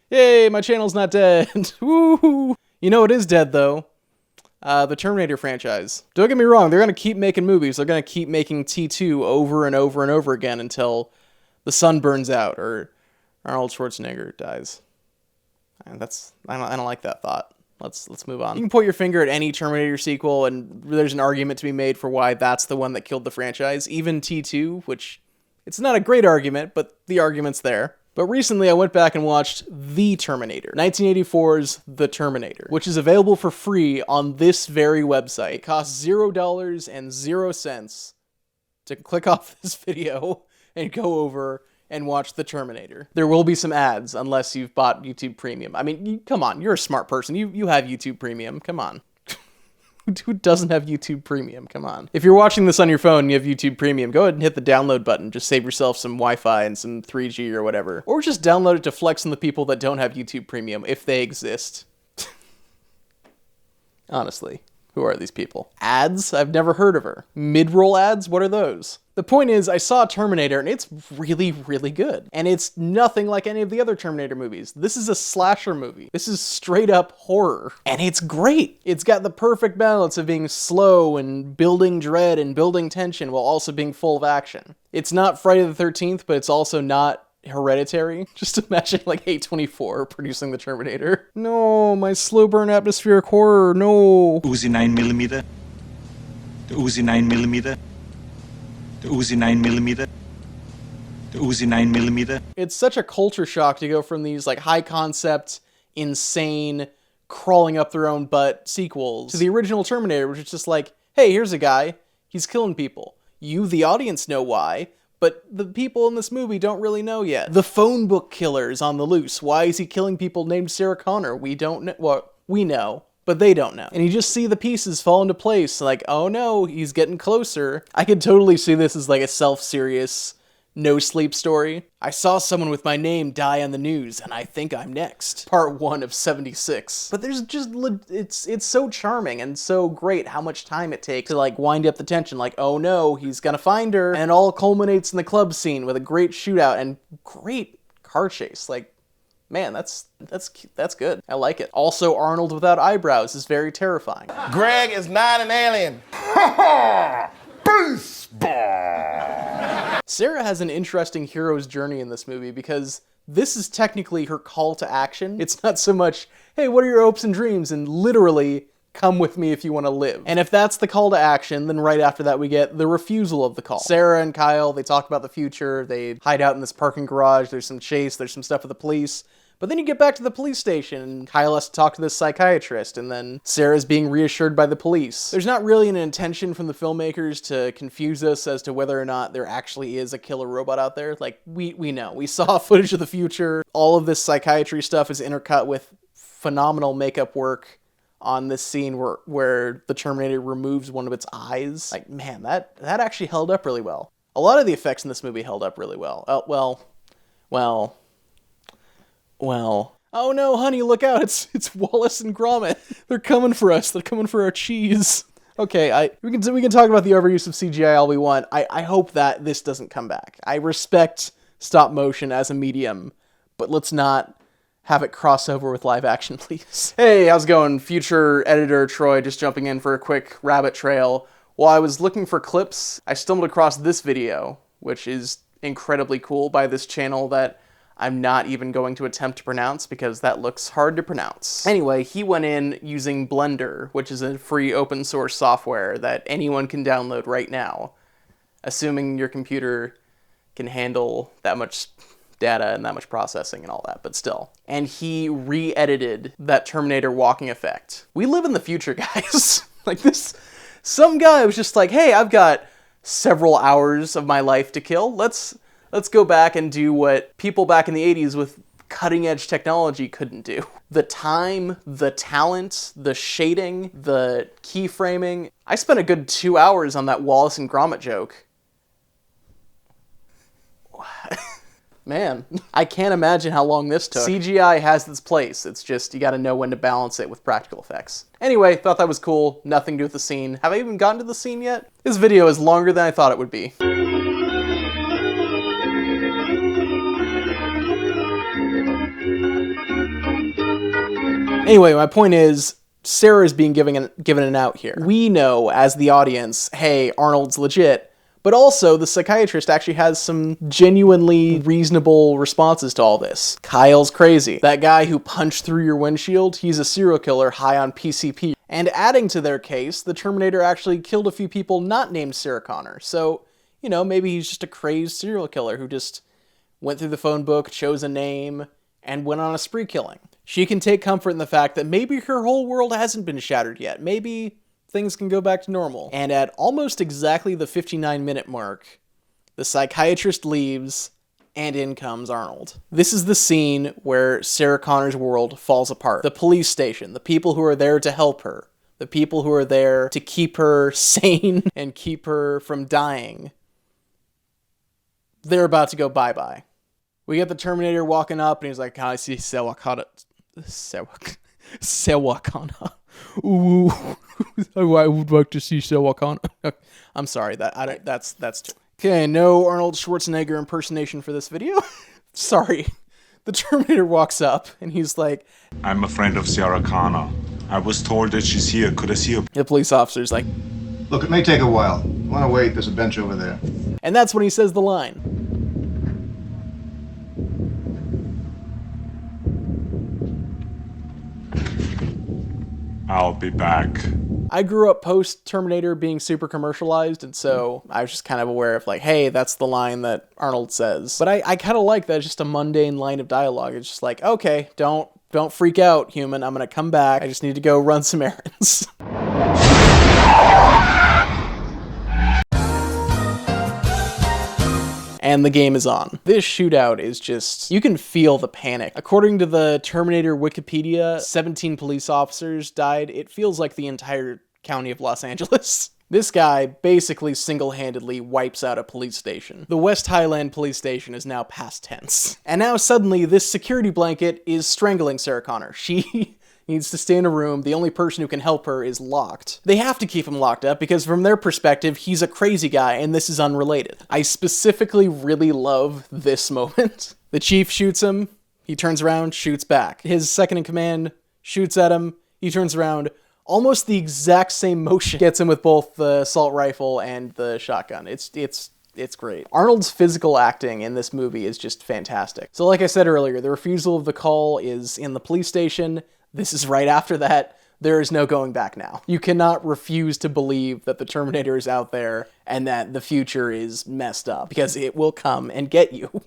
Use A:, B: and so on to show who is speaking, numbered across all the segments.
A: Yay, my channel's not dead. Woo! You know what is dead, though? The Terminator franchise. Don't get me wrong, they're gonna keep making movies. They're gonna keep making T2 over and over and over again until the sun burns out or Arnold Schwarzenegger dies. And I don't like that thought. Let's move on. You can point your finger at any Terminator sequel, and there's an argument to be made for why that's the one that killed the franchise. Even T2, which it's not a great argument, but the argument's there. But recently I went back and watched The Terminator, 1984's The Terminator, which is available for free on this very website. It costs $0.00 to click off this video and go over and watch The Terminator. There will be some ads unless you've bought YouTube Premium. I mean, come on, you're a smart person. You have YouTube Premium, come on. Who doesn't have YouTube Premium? Come on. If you're watching this on your phone and you have YouTube Premium, go ahead and hit the download button. Just save yourself some Wi-Fi and some 3G or whatever. Or just download it to flex on the people that don't have YouTube Premium, if they exist. Honestly, who are these people? Ads? I've never heard of her. Mid-roll ads? What are those? The point is, I saw Terminator, and it's really, really good. And it's nothing like any of the other Terminator movies. This is a slasher movie. This is straight up horror. And it's great. It's got the perfect balance of being slow and building dread and building tension while also being full of action. It's not Friday the 13th, but it's also not Hereditary. Just imagine like A24 producing the Terminator. No, my slow burn atmospheric horror, no.
B: Uzi 9mm. The Uzi 9mm. The Uzi 9mm. The Uzi 9mm.
A: It's such a culture shock to go from these like high concept, insane, crawling up their own butt sequels to the original Terminator, which is just like, hey, here's a guy, he's killing people. You, the audience, know why, but the people in this movie don't really know yet. The phone book killer is on the loose. Why is he killing people named Sarah Connor? We don't know. Well, we know, but they don't know. And you just see the pieces fall into place, like, oh no, he's getting closer. I could totally see this as like a self-serious, no-sleep story. I saw someone with my name die on the news, and I think I'm next. Part 1 of 76. But there's just, it's so charming and so great how much time it takes to like wind up the tension, like, oh no, he's gonna find her, and it all culminates in the club scene with a great shootout and great car chase. Like, man, that's good. I like it. Also, Arnold without eyebrows is very terrifying.
C: Greg is not an alien.
A: Sarah has an interesting hero's journey in this movie because this is technically her call to action. It's not so much, hey, what are your hopes and dreams? And literally, come with me if you want to live. And if that's the call to action, then right after that we get the refusal of the call. Sarah and Kyle, they talk about the future. They hide out in this parking garage. There's some chase. There's some stuff with the police. But then you get back to the police station, and Kyle has to talk to this psychiatrist, and then Sarah's being reassured by the police. There's not really an intention from the filmmakers to confuse us as to whether or not there actually is a killer robot out there. Like, we know. We saw footage of the future. All of this psychiatry stuff is intercut with phenomenal makeup work on this scene where the Terminator removes one of its eyes. Like, man, that actually held up really well. A lot of the effects in this movie held up really well. Well, oh no, honey, look out, it's Wallace and Gromit. They're coming for us, they're coming for our cheese. Okay, we can talk about the overuse of CGI all we want. I hope that this doesn't come back. I respect stop motion as a medium, but let's not have it cross over with live action, please. Hey, how's it going? Future editor Troy just jumping in for a quick rabbit trail. While I was looking for clips, I stumbled across this video, which is incredibly cool, by this channel that I'm not even going to attempt to pronounce because that looks hard to pronounce. Anyway, he went in using Blender, which is a free open source software that anyone can download right now, assuming your computer can handle that much data and that much processing and all that, but still. And he re-edited that Terminator walking effect. We live in the future, guys. Like this, some guy was just like, hey, I've got several hours of my life to kill. Let's go back and do what people back in the 80s with cutting-edge technology couldn't do. The time, the talent, the shading, the keyframing. I spent a good 2 hours on that Wallace and Gromit joke. Man, I can't imagine how long this took. CGI has its place. It's just, you gotta know when to balance it with practical effects. Anyway, thought that was cool. Nothing to do with the scene. Have I even gotten to the scene yet? This video is longer than I thought it would be. Anyway, my point is, Sarah is being given an out here. We know, as the audience, hey, Arnold's legit, but also the psychiatrist actually has some genuinely reasonable responses to all this. Kyle's crazy. That guy who punched through your windshield, he's a serial killer high on PCP. And adding to their case, the Terminator actually killed a few people not named Sarah Connor. So, you know, maybe he's just a crazed serial killer who just went through the phone book, chose a name, and went on a spree killing. She can take comfort in the fact that maybe her whole world hasn't been shattered yet. Maybe things can go back to normal. And at almost exactly the 59-minute mark, the psychiatrist leaves, and in comes Arnold. This is the scene where Sarah Connor's world falls apart. The police station, the people who are there to help her, the people who are there to keep her sane and keep her from dying, they're about to go bye-bye. We get the Terminator walking up, and he's like, I see Sarah Connor. Ooh, I would like to see Sarah Connor. I'm sorry, that's too. Okay, no Arnold Schwarzenegger impersonation for this video. Sorry. The Terminator walks up, and he's like,
B: I'm a friend of Sarah Connor. I was told that she's here. Could I see her?
A: The police officer's like,
D: Look, it may take a while. You want to wait? There's a bench over there.
A: And that's when he says the line.
B: I'll be back.
A: I grew up post-Terminator being super commercialized, and so I was just kind of aware of like, hey, that's the line that Arnold says. But I kind of like that it's just a mundane line of dialogue. It's just like, okay, don't freak out, human. I'm going to come back. I just need to go run some errands. And the game is on. This shootout is just, you can feel the panic. According to the Terminator Wikipedia, 17 police officers died. It feels like the entire county of Los Angeles. This guy basically single-handedly wipes out a police station. The West Highland police station is now past tense. And now suddenly this security blanket is strangling Sarah Connor. She needs to stay in a room. The only person who can help her is locked. They have to keep him locked up because from their perspective, he's a crazy guy and this is unrelated. I specifically really love this moment. The chief shoots him, he turns around, shoots back. His second in command shoots at him, he turns around. Almost the exact same motion gets him with both the assault rifle and the shotgun. It's great. Arnold's physical acting in this movie is just fantastic. So like I said earlier, the refusal of the call is in the police station. This is right after that. There is no going back now. You cannot refuse to believe that the Terminator is out there and that the future is messed up, because it will come and get you.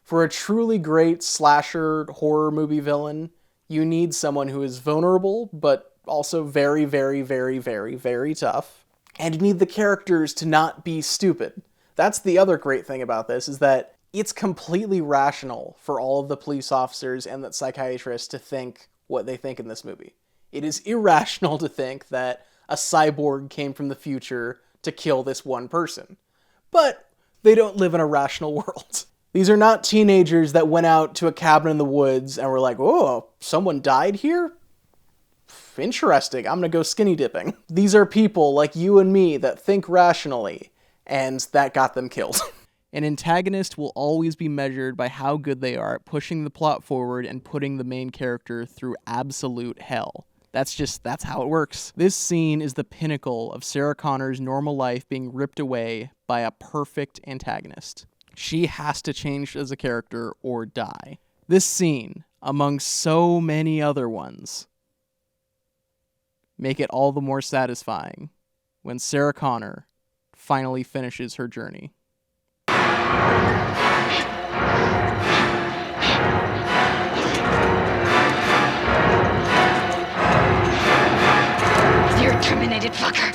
A: For a truly great slasher horror movie villain, you need someone who is vulnerable, but also very, very, very, very, very tough. And you need the characters to not be stupid. That's the other great thing about this, is that it's completely rational for all of the police officers and the psychiatrists to think what they think in this movie. It is irrational to think that a cyborg came from the future to kill this one person. But they don't live in a rational world. These are not teenagers that went out to a cabin in the woods and were like, oh, someone died here? Interesting, I'm gonna go skinny dipping. These are people like you and me that think rationally, and that got them killed. An antagonist will always be measured by how good they are at pushing the plot forward and putting the main character through absolute hell. That's how it works. This scene is the pinnacle of Sarah Connor's normal life being ripped away by a perfect antagonist. She has to change as a character or die. This scene, among so many other ones, make it all the more satisfying when Sarah Connor finally finishes her journey.
E: You're terminated, fucker.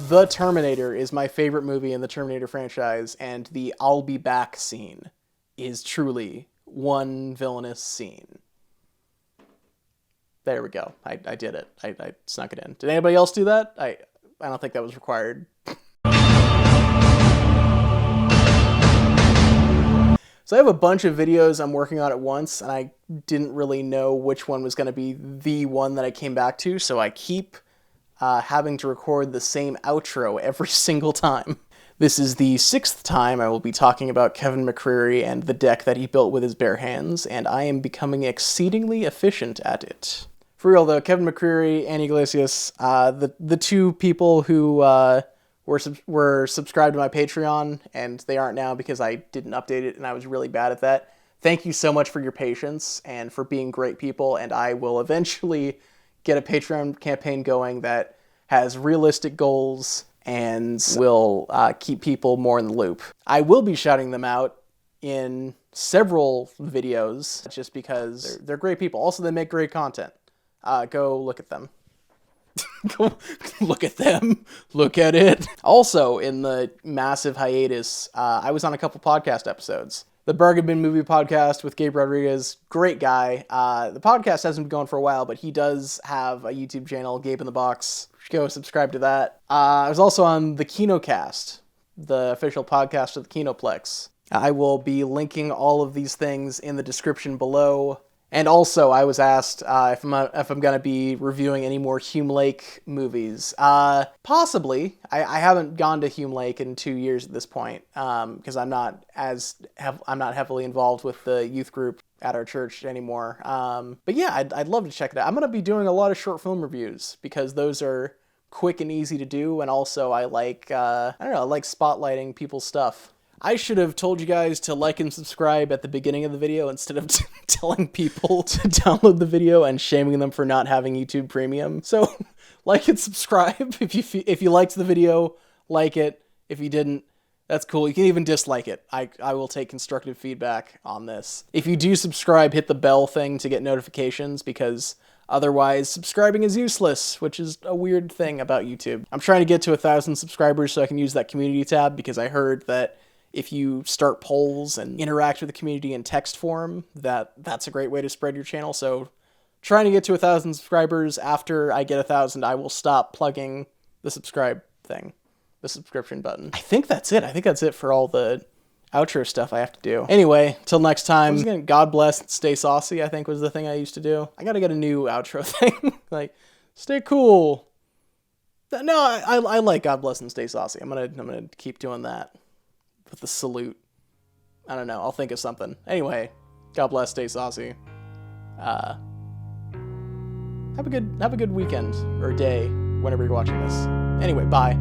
A: The Terminator is my favorite movie in the Terminator franchise, and the I'll be back scene is truly one villainous scene. There we go. I did it. I snuck it in. Did anybody else do that? I don't think that was required. So I have a bunch of videos I'm working on at once, and I didn't really know which one was going to be the one that I came back to, so I keep having to record the same outro every single time. This is the 6th time I will be talking about Kevin McCreary and the deck that he built with his bare hands, and I am becoming exceedingly efficient at it. For real though, Kevin McCreary, Annie Iglesias, the two people who were subscribed to my Patreon, and they aren't now because I didn't update it and I was really bad at that. Thank you so much for your patience and for being great people, and I will eventually get a Patreon campaign going that has realistic goals and will keep people more in the loop. I will be shouting them out in several videos just because they're great people. Also, they make great content. Go look at them. Go look at them. Look at it. Also, in the massive hiatus, I was on a couple podcast episodes. The Bargain Bin Movie Podcast with Gabe Rodriguez, great guy. The podcast hasn't been going for a while, but he does have a YouTube channel, Gabe in the Box. Go subscribe to that. I was also on the KinoCast, the official podcast of the Kinoplex. I will be linking all of these things in the description below. And also, I was asked if I'm going to be reviewing any more Hume Lake movies. Possibly. I haven't gone to Hume Lake in 2 years at this point because I'm not heavily involved with the youth group at our church anymore. But yeah, I'd love to check it out. I'm going to be doing a lot of short film reviews because those are quick and easy to do, and also I like spotlighting people's stuff. I should have told you guys to like and subscribe at the beginning of the video instead of telling people to download the video and shaming them for not having YouTube Premium. So like and subscribe if you liked the video, like it. If you didn't, that's cool. You can even dislike it. I will take constructive feedback on this. If you do subscribe, hit the bell thing to get notifications because otherwise subscribing is useless, which is a weird thing about YouTube. I'm trying to get to 1,000 subscribers so I can use that community tab because I heard that if you start polls and interact with the community in text form, that's a great way to spread your channel. So trying to get to 1,000 subscribers. After I get 1,000, I will stop plugging the subscribe thing, the subscription button. I think that's it. I think that's it for all the outro stuff I have to do. Anyway, till next time, God bless and stay saucy, I think was the thing I used to do. I gotta get a new outro thing. Like, stay cool. No, I like God bless and stay saucy. I'm gonna keep doing that. With the salute. I don't know. I'll think of something. Anyway, God bless, stay saucy. Have a good weekend or day whenever you're watching this. Anyway, bye.